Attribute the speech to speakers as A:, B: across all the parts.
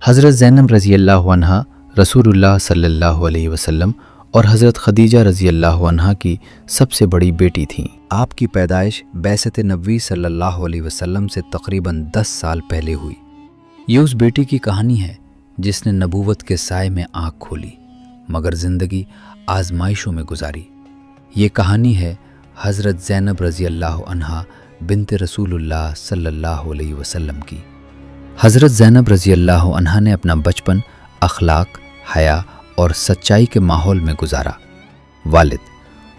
A: حضرت زینب رضی اللہ عنہا رسول اللہ صلی اللہ علیہ وسلم اور حضرت خدیجہ رضی اللہ عنہا کی سب سے بڑی بیٹی تھیں۔ آپ کی پیدائش بعثت نبوی صلی اللہ علیہ وسلم سے تقریباً 10 سال پہلے ہوئی۔ یہ اس بیٹی کی کہانی ہے جس نے نبوت کے سائے میں آنکھ کھولی مگر زندگی آزمائشوں میں گزاری۔ یہ کہانی ہے حضرت زینب رضی اللہ عنہا بنت رسول اللہ صلی اللہ علیہ وسلم کی۔ حضرت زینب رضی اللہ عنہا نے اپنا بچپن اخلاق، حیا اور سچائی کے ماحول میں گزارا۔ والد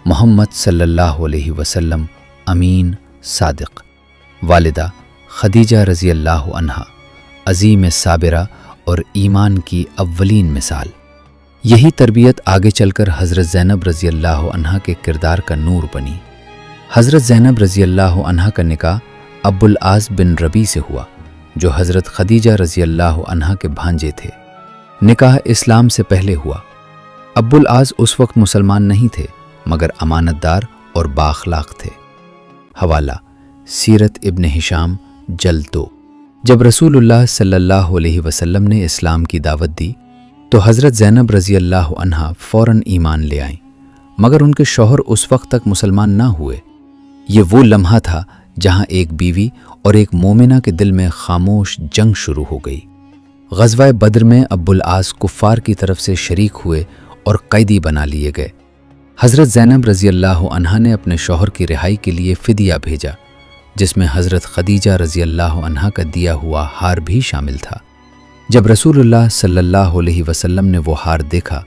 A: محمد صلی اللہ علیہ وسلم امین صادق، والدہ خدیجہ رضی اللہ عنہا عظیم صابرہ اور ایمان کی اولین مثال۔ یہی تربیت آگے چل کر حضرت زینب رضی اللہ عنہا کے کردار کا نور بنی۔ حضرت زینب رضی اللہ عنہا کا نکاح ابو العاص بن ربیع سے ہوا جو حضرت خدیجہ رضی اللہ عنہا کے بھانجے تھے۔ نکاح اسلام سے پہلے ہوا۔ ابو العاص اس وقت مسلمان نہیں تھے مگر امانت دار اور بااخلاق تھے۔ حوالہ سیرت ابن ہشام جلد 2۔ جب رسول اللہ صلی اللہ علیہ وسلم نے اسلام کی دعوت دی تو حضرت زینب رضی اللہ عنہا فوراً ایمان لے آئیں مگر ان کے شوہر اس وقت تک مسلمان نہ ہوئے۔ یہ وہ لمحہ تھا جہاں ایک بیوی اور ایک مومنہ کے دل میں خاموش جنگ شروع ہو گئی۔ غزوہ بدر میں ابو العاص کفار کی طرف سے شریک ہوئے اور قیدی بنا لیے گئے۔ حضرت زینب رضی اللہ عنہا نے اپنے شوہر کی رہائی کے لیے فدیہ بھیجا جس میں حضرت خدیجہ رضی اللہ عنہا کا دیا ہوا ہار بھی شامل تھا۔ جب رسول اللہ صلی اللہ علیہ وسلم نے وہ ہار دیکھا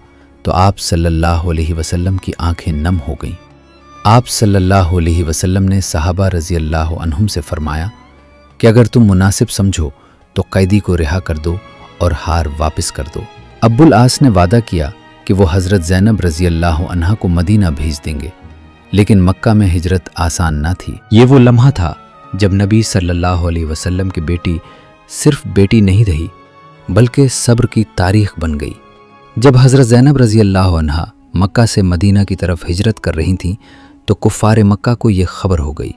A: تو آپ صلی اللہ علیہ وسلم کی آنکھیں نم ہو گئیں۔ آپ صلی اللہ علیہ وسلم نے صحابہ رضی اللہ عنہم سے فرمایا کہ اگر تم مناسب سمجھو تو قیدی کو رہا کر دو اور ہار واپس کر دو۔ ابو العاص نے وعدہ کیا کہ وہ حضرت زینب رضی اللہ عنہا کو مدینہ بھیج دیں گے لیکن مکہ میں ہجرت آسان نہ تھی۔ یہ وہ لمحہ تھا جب نبی صلی اللہ علیہ وسلم کی بیٹی صرف بیٹی نہیں رہی بلکہ صبر کی تاریخ بن گئی۔ جب حضرت زینب رضی اللہ عنہا مکہ سے مدینہ کی طرف ہجرت کر رہی تھیں تو کفار مکہ کو یہ خبر ہو گئی۔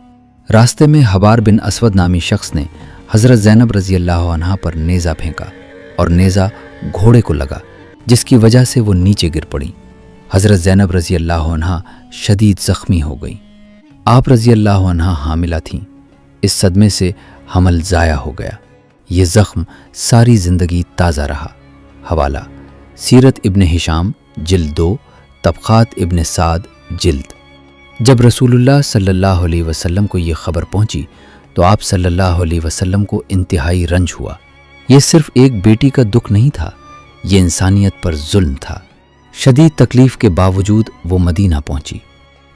A: راستے میں حبار بن اسود نامی شخص نے حضرت زینب رضی اللہ عنہا پر نیزہ پھینکا اور نیزہ گھوڑے کو لگا جس کی وجہ سے وہ نیچے گر پڑیں۔ حضرت زینب رضی اللہ عنہا شدید زخمی ہو گئیں۔ آپ رضی اللہ عنہا حاملہ تھیں۔ اس صدمے سے حمل ضائع ہو گیا۔ یہ زخم ساری زندگی تازہ رہا۔ حوالہ سیرت ابن ہشام جلد 2، طبقات ابن سعد جلد۔ جب رسول اللہ صلی اللہ علیہ وسلم کو یہ خبر پہنچی تو آپ صلی اللہ علیہ وسلم کو انتہائی رنج ہوا۔ یہ صرف ایک بیٹی کا دکھ نہیں تھا، یہ انسانیت پر ظلم تھا۔ شدید تکلیف کے باوجود وہ مدینہ پہنچی۔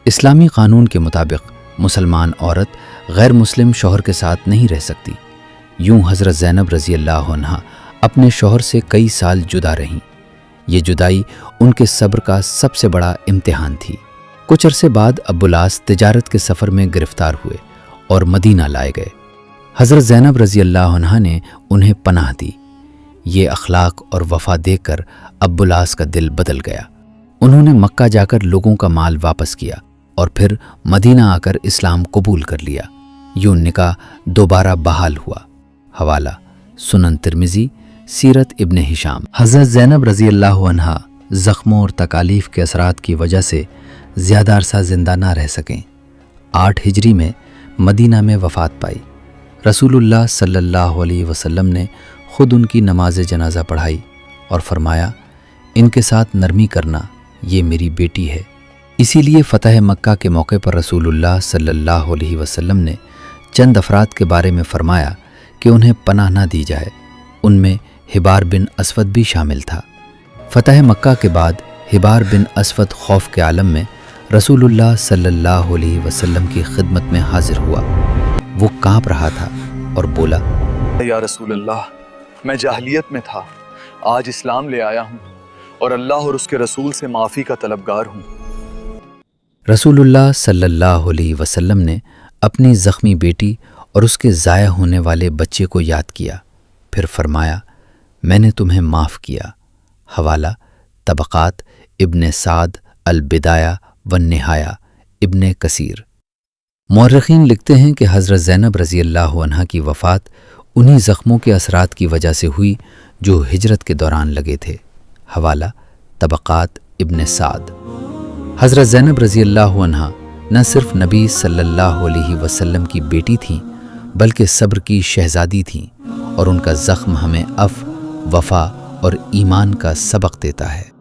A: اسلامی قانون کے مطابق مسلمان عورت غیر مسلم شوہر کے ساتھ نہیں رہ سکتی۔ یوں حضرت زینب رضی اللہ عنہا اپنے شوہر سے کئی سال جدا رہیں۔ یہ جدائی ان کے صبر کا سب سے بڑا امتحان تھی۔ کچھ عرصے بعد ابو العاص تجارت کے سفر میں گرفتار ہوئے اور مدینہ لائے گئے۔ حضرت زینب رضی اللہ عنہا نے انہیں پناہ دی۔ یہ اخلاق اور وفا دیکھ کر ابو العاص کا دل بدل گیا۔ انہوں نے مکہ جا کر لوگوں کا مال واپس کیا اور پھر مدینہ آ کر اسلام قبول کر لیا۔ یوں نکاح دوبارہ بحال ہوا۔ حوالہ سنن ترمذی سیرت ابن ہشام۔ حضرت زینب رضی اللہ عنہا زخموں اور تکالیف کے اثرات کی وجہ سے زیادہ عرصہ زندہ نہ رہ سکیں۔ 8 ہجری میں مدینہ میں وفات پائی۔ رسول اللہ صلی اللہ علیہ وسلم نے خود ان کی نماز جنازہ پڑھائی اور فرمایا ان کے ساتھ نرمی کرنا، یہ میری بیٹی ہے۔ اسی لیے فتح مکہ کے موقع پر رسول اللہ صلی اللہ علیہ وسلم نے چند افراد کے بارے میں فرمایا کہ انہیں پناہ نہ دی جائے۔ ان میں حبار بن اسود بھی شامل تھا۔ فتح مکہ کے بعد حبار بن اسود خوف کے عالم میں رسول اللہ صلی اللہ علیہ وسلم کی خدمت میں حاضر ہوا۔ وہ کانپ رہا تھا اور بولا،
B: یا رسول اللہ، میں جاہلیت میں تھا، آج اسلام لے آیا ہوں اور اللہ اور اس کے رسول سے معافی کا طلبگار ہوں۔
A: رسول اللہ صلی اللہ علیہ وسلم نے اپنی زخمی بیٹی اور اس کے ضائع ہونے والے بچے کو یاد کیا، پھر فرمایا میں نے تمہیں معاف کیا۔ حوالہ طبقات ابن سعد البدایہ والنہایہ ابن کثیر۔ مورخین لکھتے ہیں کہ حضرت زینب رضی اللہ عنہا کی وفات انہی زخموں کے اثرات کی وجہ سے ہوئی جو ہجرت کے دوران لگے تھے۔ حوالہ طبقات ابن سعد۔ حضرت زینب رضی اللہ عنہا نہ صرف نبی صلی اللہ علیہ وسلم کی بیٹی تھیں بلکہ صبر کی شہزادی تھیں، اور ان کا زخم ہمیں عفو، وفا اور ایمان کا سبق دیتا ہے۔